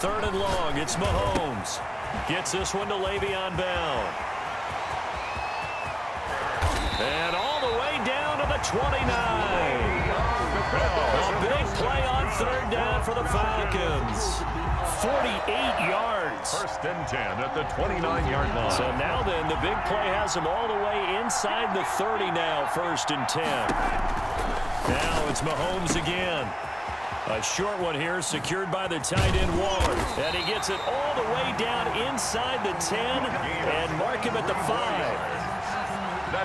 Third and long, it's Mahomes. Gets this one to Le'Veon Bell. And all the way down to the 29. A big play on third down for the Falcons. 48 yards. First and 10 at the 29-yard line. So now then, the big play has them all the way inside the 30 now, first and 10. Now it's Mahomes again. A short one here, secured by the tight end Waller. And he gets it all the way down inside the 10 and mark him at the 5.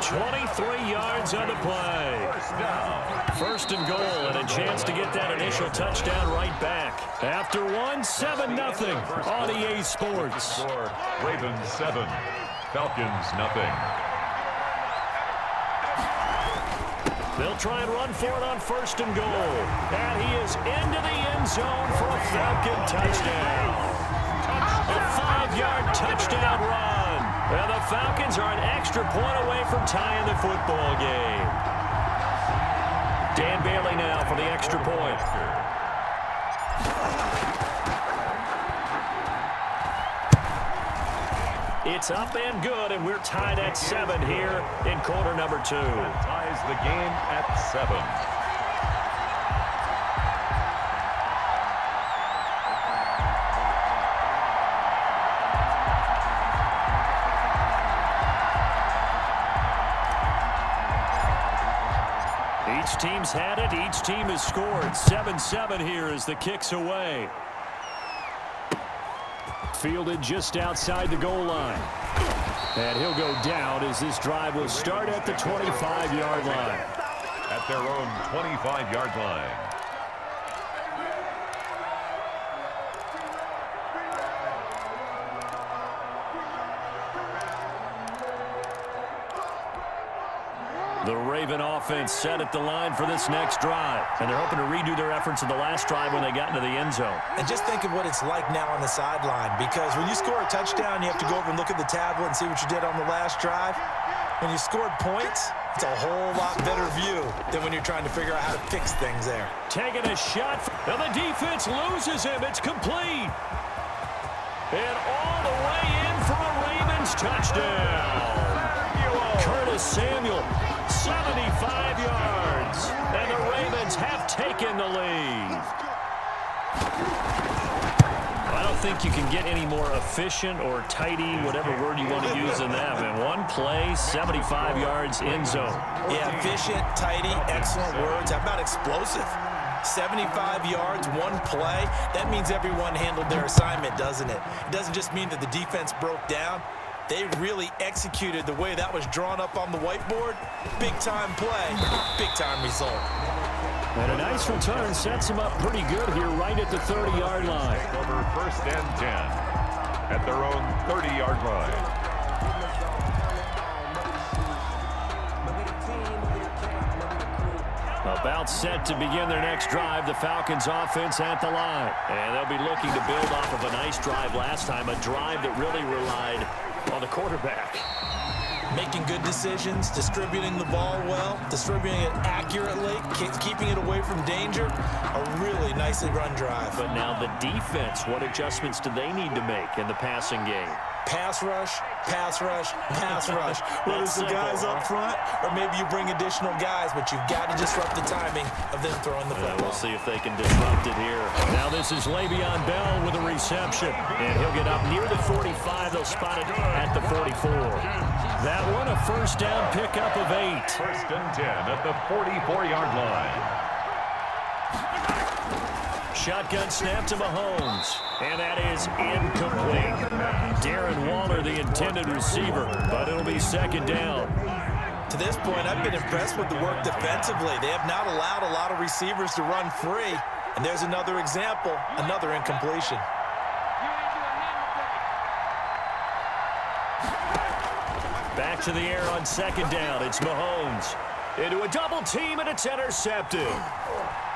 23 yards on the play. First and goal and a chance to get that initial touchdown right back. After one, 7-0 on EA Sports. Ravens 7, Falcons nothing. They'll try and run for it on first and goal. And he is into the end zone for a Falcon touchdown. A 5-yard touchdown run. And the Falcons are an extra point away from tying the football game. Dan Bailey now for the extra point. It's up and good, and we're tied at 7 here in quarter number 2. Ties the game at 7. Each team's had it. Each team has scored. 7-7 here as the kick's away. Fielded just outside the goal line. And he'll go down as this drive will start at the 25-yard line. At their own 25-yard line. The Raven offense set at the line for this next drive. And they're hoping to redo their efforts in the last drive when they got into the end zone. And just think of what it's like now on the sideline, because when you score a touchdown, you have to go over and look at the tablet and see what you did on the last drive. When you scored points, it's a whole lot better view than when you're trying to figure out how to fix things there. Taking a shot, and the defense loses him. It's complete. And all the way in for a Ravens touchdown. Curtis Samuel, 75 yards. And the Ravens have taken the lead. I don't think you can get any more efficient or tidy, whatever word you want to use in that. Man, one play, 75 yards, end zone. Yeah, efficient, tidy, excellent words. How about explosive? 75 yards, one play. That means everyone handled their assignment, doesn't it? It doesn't just mean that the defense broke down. They really executed the way that was drawn up on the whiteboard. Big-time play, big-time result. And a nice return sets them up pretty good here right at the 30-yard line. Over first and 10 at their own 30-yard line. About set to begin their next drive, the Falcons offense at the line. And they'll be looking to build off of a nice drive last time, a drive that really relied on the quarterback. Making good decisions, distributing the ball well, distributing it accurately, keeping it away from danger. A really nicely run drive. But now the defense, what adjustments do they need to make in the passing game? Pass rush, pass rush, pass rush. Whether it's the guys up front or maybe you bring additional guys, but you've got to disrupt the timing of them throwing the football. We'll see if they can disrupt it here. Now this is Le'Veon Bell with a reception. And he'll get up near the 45. They'll spot it at the 44. That one a first down pickup of 8. First and 10 at the 44-yard line. Shotgun snap to Mahomes. And that is incomplete. Darren Waller, the intended receiver, but it'll be second down. To this point, I've been impressed with the work defensively. They have not allowed a lot of receivers to run free. And there's another example, another incompletion. Back to the air on second down. It's Mahomes. Into a double team, and it's intercepted.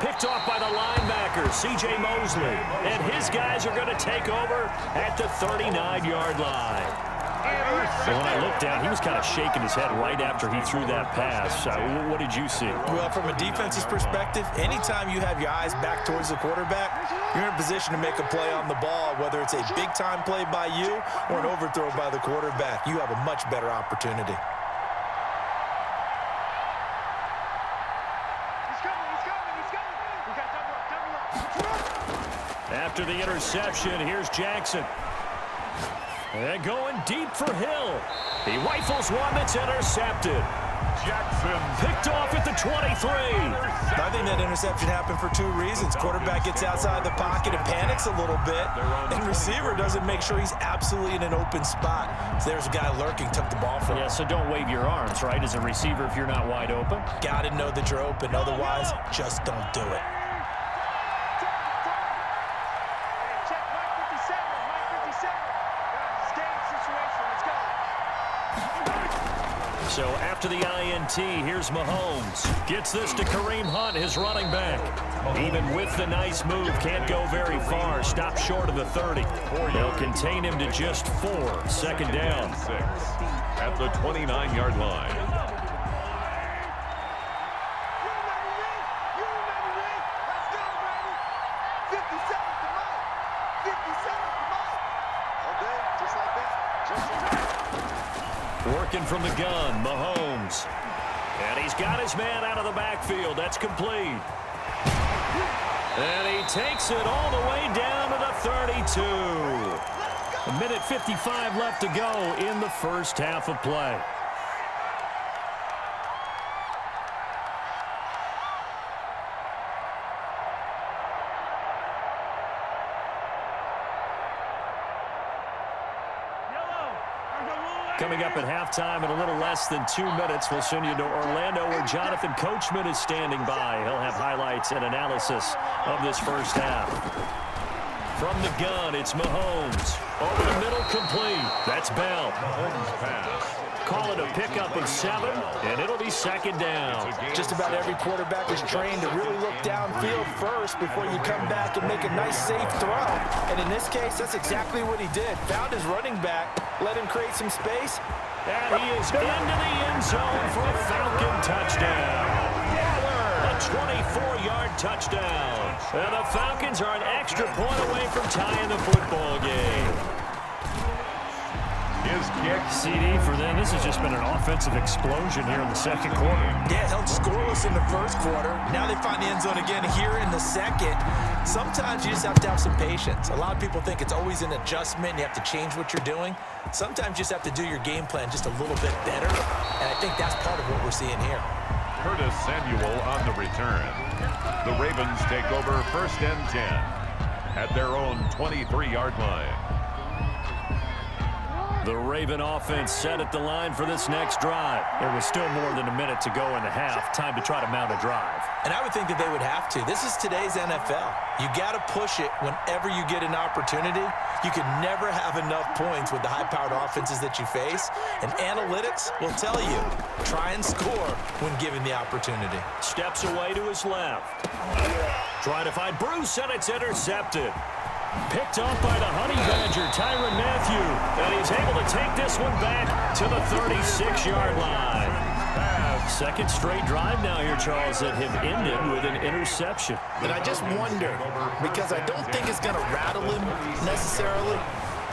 Picked off by the linebacker, C.J. Mosley. And his guys are going to take over at the 39-yard line. So when I looked down, he was kind of shaking his head right after he threw that pass. What did you see? Well, from a defense's perspective, anytime you have your eyes back towards the quarterback, you're in a position to make a play on the ball, whether it's a big-time play by you or an overthrow by the quarterback. You have a much better opportunity. After the interception, here's Jackson. And going deep for Hill. He rifles one that's intercepted. Jackson Picked off at the 23. I think that interception happened for two reasons. Quarterback gets outside the pocket and panics a little bit, and receiver doesn't make sure he's absolutely in an open spot. So there's a guy lurking, took the ball from him. Yeah, so don't wave your arms, right, as a receiver if you're not wide open. Got to know that you're open. Otherwise, just don't do it. So after the INT, here's Mahomes. Gets this to Kareem Hunt, his running back. Even with the nice move, can't go very far. Stopped short of the 30. They'll contain him to just 4. Second down. 6 at the 29-yard line. Working from the gun, Mahomes. And he's got his man out of the backfield. That's complete. And he takes it all the way down to the 32. A minute 55 left to go in the first half of play. Coming up at halftime in a little less than 2 minutes, we'll send you to Orlando where Jonathan Coachman is standing by. He'll have highlights and analysis of this first half. From the gun, it's Mahomes. Over the middle, complete. That's Bell. Mahomes pass. Call it a pickup of 7, and it'll be second down. Just about every quarterback is trained to really look downfield first before you come back and make a nice, safe throw. And in this case, that's exactly what he did. Found his running back, let him create some space. And he is into the end zone for a Falcon touchdown. A 24-yard touchdown. And the Falcons are an extra point away from tying the football game. His kick. CD for them. This has just been an offensive explosion here in the second quarter. Yeah, held scoreless in the first quarter. Now they find the end zone again here in the second. Sometimes you just have to have some patience. A lot of people think it's always an adjustment. You have to change what you're doing. Sometimes you just have to do your game plan just a little bit better. And I think that's part of what we're seeing here. Curtis Samuel on the return. The Ravens take over 1st and 10 at their own 23-yard line. The Raven offense set at the line for this next drive. There was still more than a minute to go in the half. Time to try to mount a drive. And I would think that they would have to. This is today's NFL. You got to push it whenever you get an opportunity. You can never have enough points with the high-powered offenses that you face. And analytics will tell you, try and score when given the opportunity. Steps away to his left. Trying to find Bruce, and it's intercepted. Picked off by the Honey Badger, Tyrann Mathieu. And he's able to take this one back to the 36-yard line. Second straight drive now here, Charles, that have ended with an interception. And I just wonder, because I don't think it's going to rattle him necessarily,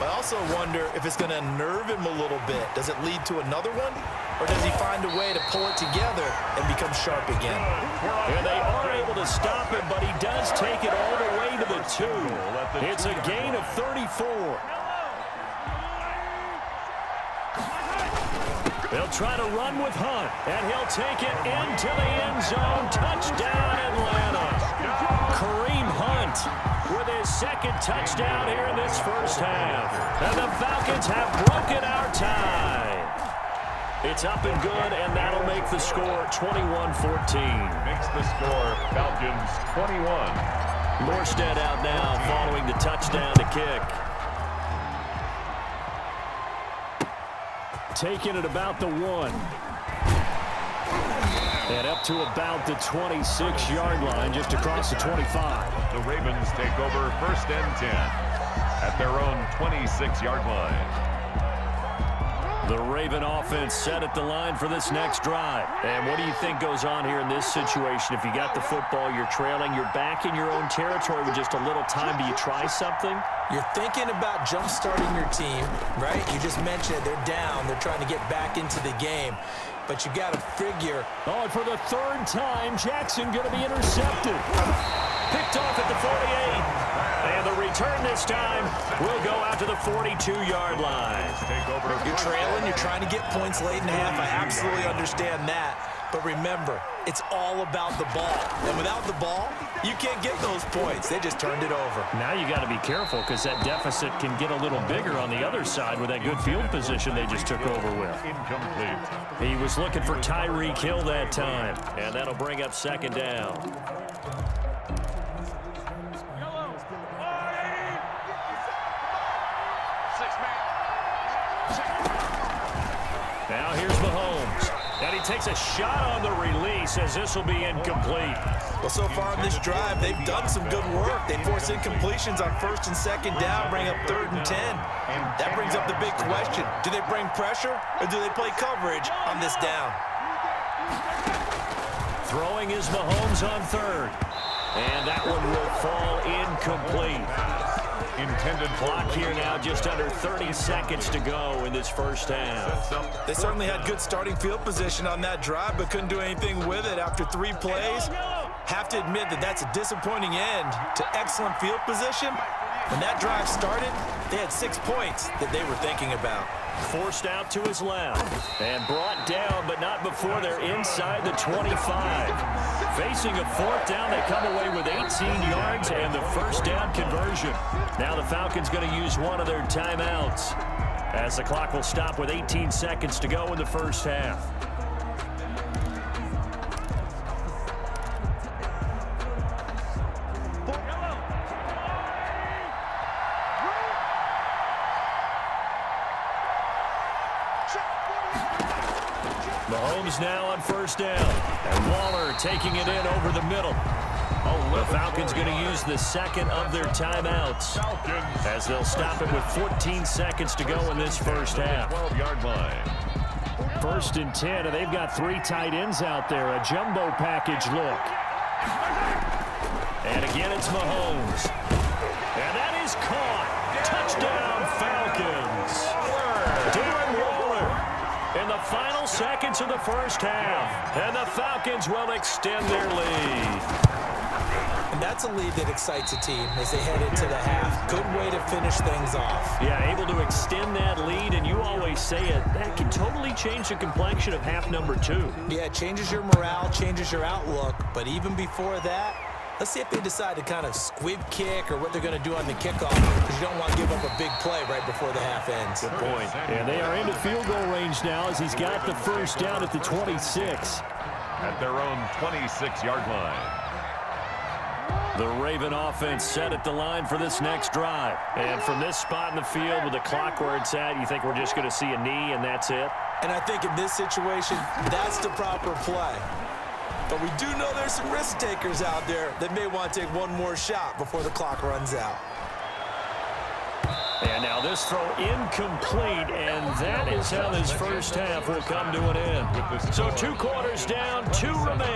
but I also wonder if it's going to unnerve him a little bit. Does it lead to another one? Or does he find a way to pull it together and become sharp again? And they are able to stop him, but he does take it all the way to the 2. It's a gain of 34. They'll try to run with Hunt, and he'll take it into the end zone. Touchdown, Atlanta. Kareem Hunt with his second touchdown here in this first half. And the Falcons have broken our tie. It's up and good, and that'll make the score 21-14. Makes the score Falcons 21. Morstead out now following the touchdown to kick. Taking it about the 1. And up to about the 26-yard line, just across the 25. The Ravens take over 1st and 10 at their own 26-yard line. The Raven offense set at the line for this next drive. And what do you think goes on here in this situation? If you got the football, you're trailing, you're back in your own territory with just a little time. Do you try something? You're thinking about jump-starting your team, right? You just mentioned it. They're down. They're trying to get back into the game. But you got to figure. Oh, and for the third time, Jackson going to be intercepted. Picked off at the 48. And the return this time will go out to the 42-yard line. You're trailing. You're trying to get points late in the half. I absolutely understand that. But remember, it's all about the ball. And without the ball, you can't get those points. They just turned it over. Now you got to be careful because that deficit can get a little bigger on the other side with that good field position they just took over with. Incomplete. He was looking for Tyreek Hill that time. And that'll bring up second down. Now here's Mahomes. And he takes a shot on the release as this will be incomplete. Well, so far in this drive, they've done some good work. They force incompletions on first and second down, bring up 3rd and 10. That brings up the big question. Do they bring pressure or do they play coverage on this down? Throwing is Mahomes on 3rd. And that one will fall incomplete. Intended clock here now, just under 30 seconds to go in this first half. They certainly had good starting field position on that drive, but couldn't do anything with it after 3 plays. Have to admit that that's a disappointing end to excellent field position. When that drive started, they had 6 points that they were thinking about. Forced out to his left and brought down, but not before they're inside the 25. Facing a 4th down, they come away with 18 yards and the first down conversion. Now the Falcons going to use one of their timeouts as the clock will stop with 18 seconds to go in the first half. Mahomes now on first down. And Waller taking it in over the middle. The Falcons going to use the second of their timeouts as they'll stop it with 14 seconds to go in this first half. 12-yard line. 1st and 10, and they've got 3 tight ends out there. A jumbo package look. And again, it's Mahomes. And that is caught. Touchdown, Falcons. Darren Waller in the final seconds of the first half. And the Falcons will extend their lead. And that's a lead that excites a team as they head into the half. Good way to finish things off. Yeah, able to extend that lead, and you always say it, that can totally change the complexion of half number 2. Yeah, it changes your morale, changes your outlook, but even before that, let's see if they decide to kind of squib kick or what they're going to do on the kickoff, because you don't want to give up a big play right before the half ends. Good point. And they are into field goal range now as he's got the first down at the 26. At their own 26-yard line. The Raven offense set at the line for this next drive. And from this spot in the field with the clock where it's at, you think we're just going to see a knee and that's it? And I think in this situation, that's the proper play. But we do know there's some risk takers out there that may want to take one more shot before the clock runs out. And now this throw incomplete, and that is how this first half will come to an end. So 2 quarters down, 2 remain.